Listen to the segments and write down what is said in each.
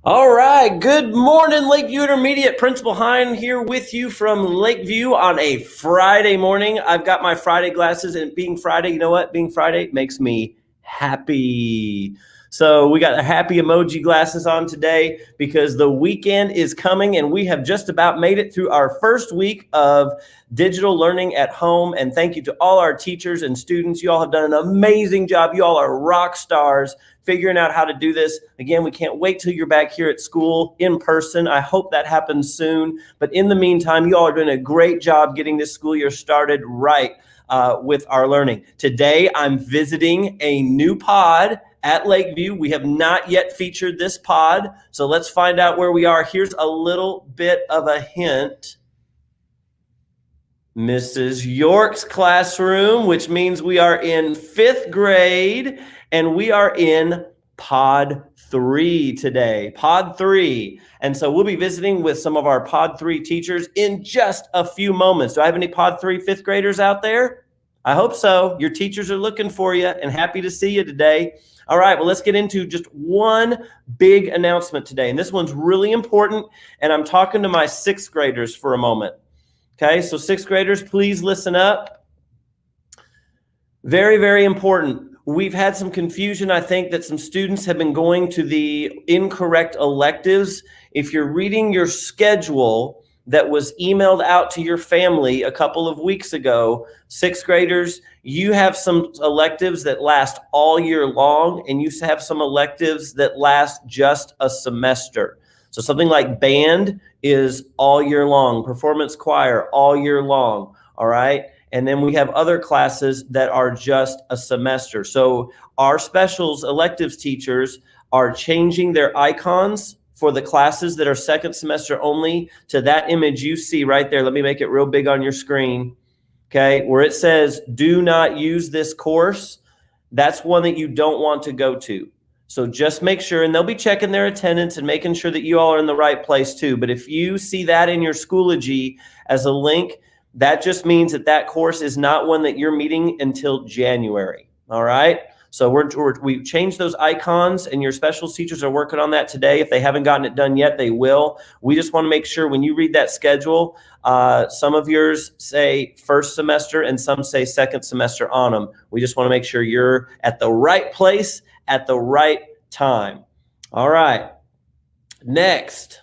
All right. Good morning, Lakeview Intermediate. Principal Hine here with you from Lakeview on a Friday morning. I've got my Friday glasses, and being Friday, you know what? Being Friday makes me happy. So we got the happy emoji glasses on today because the weekend is coming and we have just about made it through our first week of digital learning at home. And thank you to all our teachers and students. You all have done an amazing job. You all are rock stars figuring out how to do this. Again, we can't wait till you're back here at school in person. I hope that happens soon. But in the meantime, you all are doing a great job getting this school year started right with our learning. Today, I'm visiting a new pod at Lakeview. We have not yet featured this pod, so let's find out where we are. Here's a little bit of a hint. Mrs. York's classroom, which means we are in 5th grade, and we are in Pod 3 today, Pod 3. And so we'll be visiting with some of our Pod 3 teachers in just a few moments. Do I have any Pod 3 5th graders out there? I hope so. Your teachers are looking for you and happy to see you today. All right, well, let's get into just one big announcement today. And this one's really important, and I'm talking to my 6th graders for a moment. Okay, so 6th graders, please listen up. Very, very important. We've had some confusion. I think that some students have been going to the incorrect electives. If you're reading your schedule that was emailed out to your family a couple of weeks ago, 6th graders, you have some electives that last all year long, and you have some electives that last just a semester. So something like band is all year long, performance choir all year long, all right? And then we have other classes that are just a semester. So our specials electives teachers are changing their icons for the classes that are 2nd semester only to that image you see right there. Let me make it real big on your screen, okay? Where it says, do not use this course, that's one that you don't want to go to. So just make sure, and they'll be checking their attendance and making sure that you all are in the right place too. But if you see that in your Schoology as a link, that just means that that course is not one that you're meeting until January, all right? So we've changed those icons, and your specials teachers are working on that today. If they haven't gotten it done yet, they will. We just want to make sure when you read that schedule, some of yours say 1st semester and some say 2nd semester on them. We just want to make sure you're at the right place at the right time. All right. Next,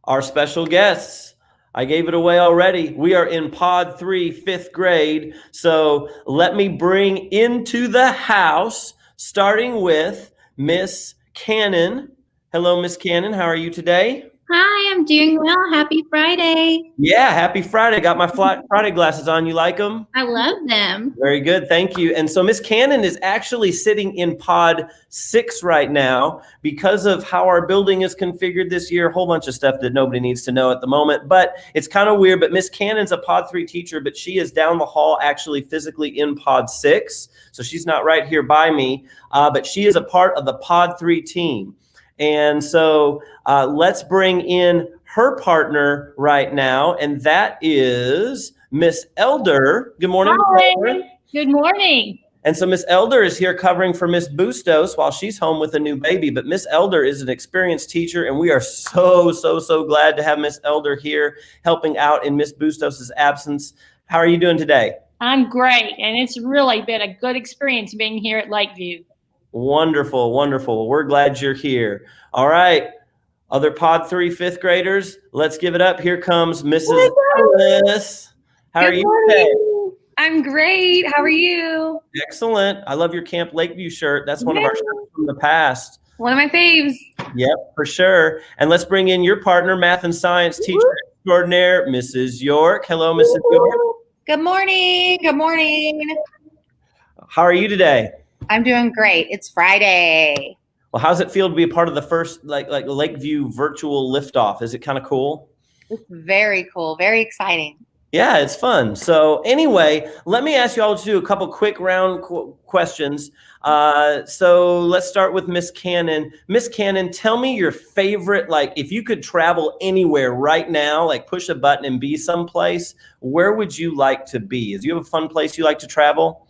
our special guests. I gave it away already. We are in Pod 3, 5th grade. So let me bring into the house, starting with Miss Cannon. Hello, Miss Cannon. How are you today? Hi, I'm doing well. Happy Friday. Yeah, happy Friday. Got my Friday glasses on. You like them? I love them. Very good. Thank you. And so Miss Cannon is actually sitting in Pod 6 right now because of how our building is configured this year. A whole bunch of stuff that nobody needs to know at the moment, but it's kind of weird. But Miss Cannon's a Pod 3 teacher, but she is down the hall actually physically in Pod 6. So she's not right here by me, but she is a part of the Pod 3 team. And so let's bring in her partner right now, and that is Miss Elder. Good morning. Hi. Good morning. And so Miss Elder is here covering for Miss Bustos while she's home with a new baby. But Miss Elder is an experienced teacher, and we are so glad to have Miss Elder here helping out in Miss Bustos' absence. How are you doing today? I'm great, and it's really been a good experience being here at Lakeview. Wonderful, wonderful. We're glad you're here. All right. Other Pod 3 5th graders, let's give it up. Here comes Mrs. Ellis. How are you today? I'm great. How are you? Excellent. I love your Camp Lakeview shirt. That's one of our shirts from the past. One of my faves. Yep, for sure. And let's bring in your partner, math and science teacher extraordinaire, Mrs. York. Hello, Mrs. York. Good morning. Good morning. How are you today? I'm doing great. It's Friday. Well, how's it feel to be a part of the first like Lakeview virtual liftoff? Is it kind of cool? It's very cool. Very exciting. Yeah, it's fun. So anyway, let me ask you all to do a couple quick round questions. So let's start with Miss Cannon. Miss Cannon, tell me your favorite, like if you could travel anywhere right now, like push a button and be someplace, where would you like to be? Do you have a fun place you like to travel?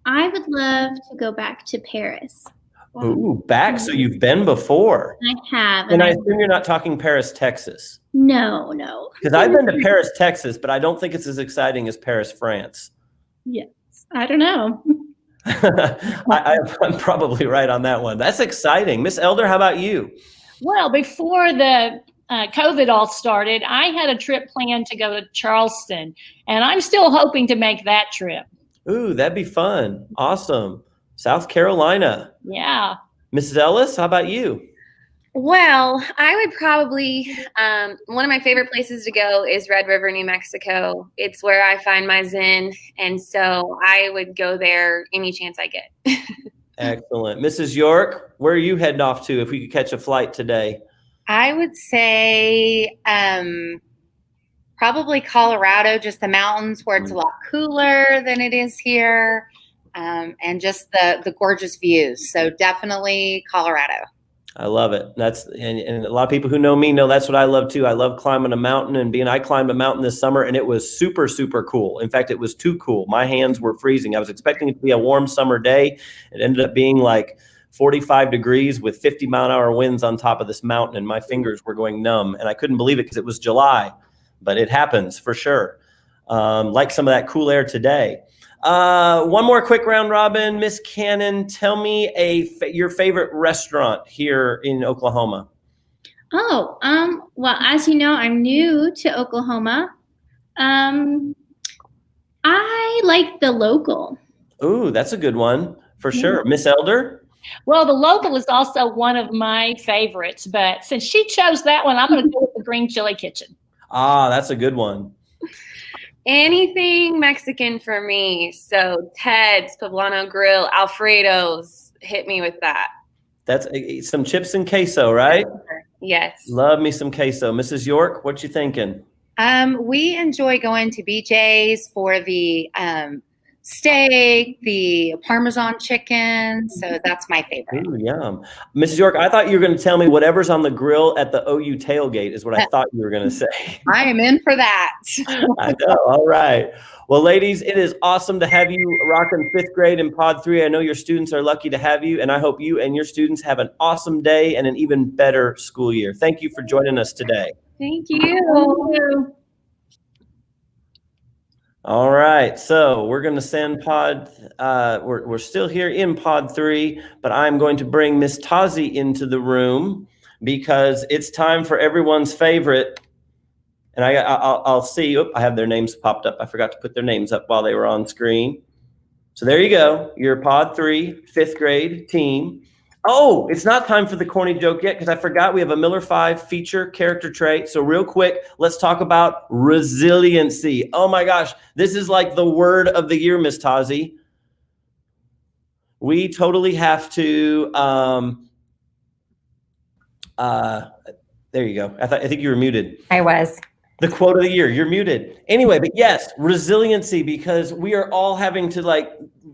I would love to go back to Paris. Wow. Ooh, back. So you've been before. I have. And I assume you're not talking Paris, Texas. No. Because I've been to Paris, Texas, but I don't think it's as exciting as Paris, France. Yes. I don't know. I'm probably right on that one. That's exciting. Miss Elder, how about you? Well, before the COVID all started, I had a trip planned to go to Charleston, and I'm still hoping to make that trip. Ooh, that'd be fun. Awesome. South Carolina. Yeah. Mrs. Ellis, how about you? Well, I would probably, one of my favorite places to go is Red River, New Mexico. It's where I find my zen. And so I would go there any chance I get. Excellent. Mrs. York, where are you heading off to if we could catch a flight today? I would say probably Colorado, just the mountains where it's a lot cooler than it is here, and just the gorgeous views. So definitely Colorado. I love it. And a lot of people who know me know that's what I love too. I love climbing a mountain, and I climbed a mountain this summer, and it was super, super cool. In fact, it was too cool. My hands were freezing. I was expecting it to be a warm summer day. It ended up being like 45 degrees with 50-mile-an-hour winds on top of this mountain, and my fingers were going numb, and I couldn't believe it because it was July, but it happens for sure. Like some of that cool air today. One more quick round robin. Miss Cannon, tell me your favorite restaurant here in Oklahoma. Oh, well, as you know, I'm new to Oklahoma. I like the local. Ooh, that's a good one for sure. Miss Elder? Well, the local is also one of my favorites, but since she chose that one, I'm going to go with the Green Chili Kitchen. Ah, that's a good one. Anything Mexican for me. So Ted's, Poblano Grill, Alfredo's, hit me with that. That's some chips and queso, right? Yes. Love me some queso. Mrs. York, what you thinking? We enjoy going to BJ's for the steak, the Parmesan chicken. So that's my favorite. Ooh, yum. Mrs. York, I thought you were going to tell me whatever's on the grill at the OU tailgate is what I thought you were going to say. I am in for that. I know. All right. Well, ladies, it is awesome to have you rocking 5th grade in Pod 3. I know your students are lucky to have you, and I hope you and your students have an awesome day and an even better school year. Thank you for joining us today. Thank you. All right, so we're going to send Pod, we're still here in Pod 3, but I'm going to bring Miss Tazi into the room because it's time for everyone's favorite. And I'll see, I have their names popped up. I forgot to put their names up while they were on screen. So there you go, your Pod 3 5th grade team. Oh, it's not time for the corny joke yet because I forgot we have a Miller 5 feature character trait. So real quick, let's talk about resiliency. Oh my gosh, this is like the word of the year, Miss Tazi. We totally have to, there you go. I think you were muted. I was. The quote of the year, you're muted. Anyway, but yes, resiliency, because we are all having to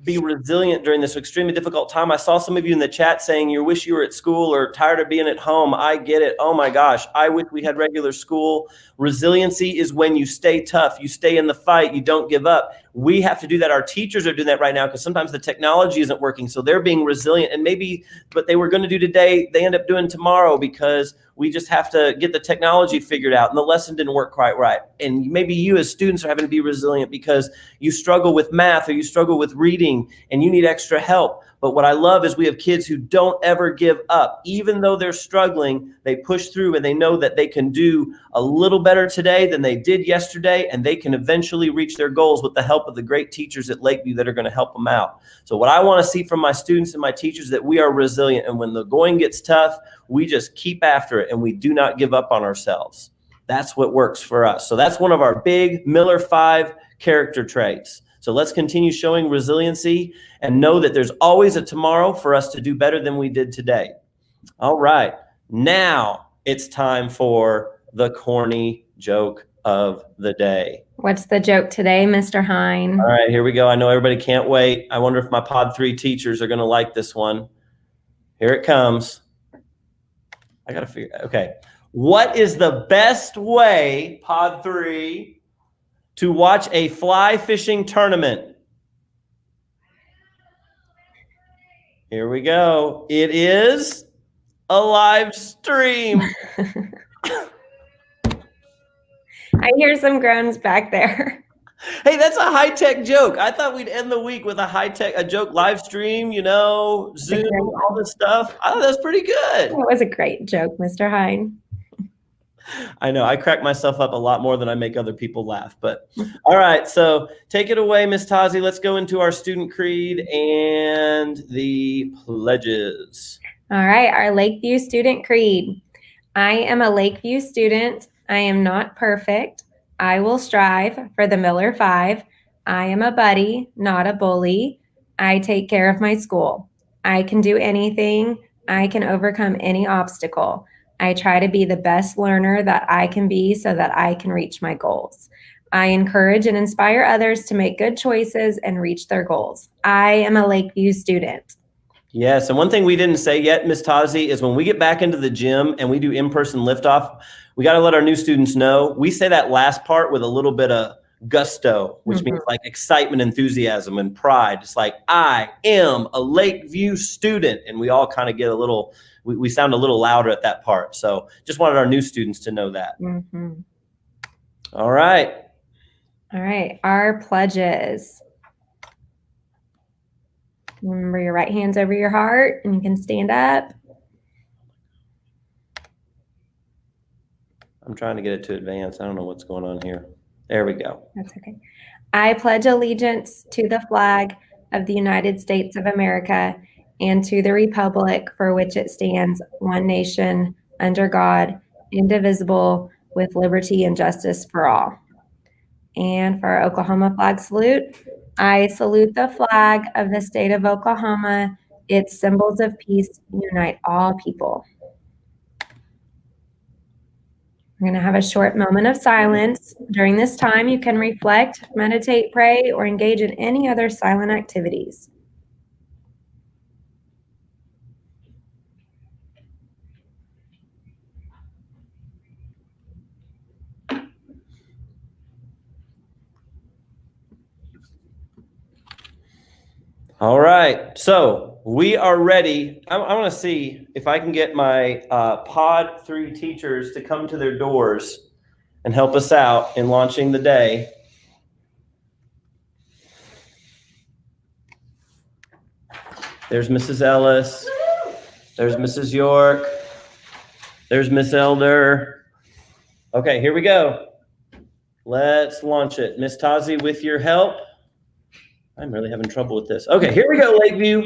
be resilient during this extremely difficult time. I saw some of you in the chat saying you wish you were at school or tired of being at home. I get it. Oh my gosh, I wish we had regular school. Resiliency is when you stay tough, you stay in the fight, you don't give up. We have to do that. Our teachers are doing that right now because sometimes the technology isn't working. So they're being resilient, and maybe what they were going to do today, they end up doing tomorrow because we just have to get the technology figured out and the lesson didn't work quite right. And maybe you as students are having to be resilient because you struggle with math or you struggle with reading and you need extra help. But what I love is we have kids who don't ever give up. Even though they're struggling, they push through and they know that they can do a little better today than they did yesterday, and they can eventually reach their goals with the help of the great teachers at Lakeview that are going to help them out. So what I want to see from my students and my teachers is that we are resilient, and when the going gets tough, we just keep after it and we do not give up on ourselves. That's what works for us. So that's one of our big Miller 5 character traits. So let's continue showing resiliency and know that there's always a tomorrow for us to do better than we did today. All right, now it's time for the corny joke of the day. What's the joke today, Mr. Hine? All right, here we go. I know everybody can't wait. I wonder if my Pod 3 teachers are going to like this one. Here it comes. I got to figure, okay. What is the best way, Pod 3, to watch a fly fishing tournament? Here we go. It is a live stream. I hear some groans back there. Hey, that's a high-tech joke. I thought we'd end the week with a joke live stream, Zoom, all this stuff. I thought that was pretty good. That was a great joke, Mr. Hine. I know. I crack myself up a lot more than I make other people laugh. But all right, so take it away, Miss Tazi. Let's go into our student creed and the pledges. All right, our Lakeview student creed. I am a Lakeview student. I am not perfect. I will strive for the Miller 5. I am a buddy, not a bully. I take care of my school. I can do anything. I can overcome any obstacle. I try to be the best learner that I can be so that I can reach my goals. I encourage and inspire others to make good choices and reach their goals. I am a Lakeview student. Yes, and one thing we didn't say yet, Miss Tazi, is when we get back into the gym and we do in-person liftoff, we got to let our new students know. We say that last part with a little bit of gusto, which means like excitement, enthusiasm, and pride. It's like, I am a Lakeview student. And we all kind of get a little, we sound a little louder at that part. So just wanted our new students to know that. All right. All right, our pledges. Remember, your right hand's over your heart and you can stand up. I'm trying to get it to advance. I don't know what's going on here. There we go. That's okay. I pledge allegiance to the flag of the United States of America and to the republic for which it stands, one nation, under God, indivisible, with liberty and justice for all. And for our Oklahoma flag salute, I salute the flag of the state of Oklahoma. Its symbols of peace unite all people. We're going to have a short moment of silence. During this time, you can reflect, meditate, pray, or engage in any other silent activities. All right, so we are ready. I want to see if I can get my Pod 3 teachers to come to their doors and help us out in launching the day. There's Mrs. Ellis. There's Mrs. York. There's Miss Elder. Okay, here we go. Let's launch it. Miss Tazi, with your help. I'm really having trouble with this. Okay, here we go, Lakeview.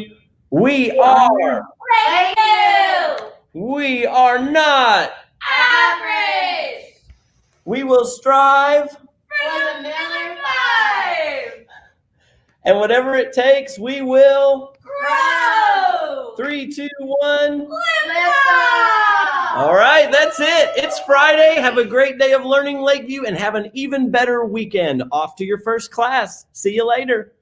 We are Lakeview! We are not Average! We will strive For the Miller 5! and whatever it takes, we will Grow! 3, 2, 1. Lift off! All right, that's it. It's Friday. Have a great day of learning, Lakeview, and have an even better weekend. Off to your first class. See you later.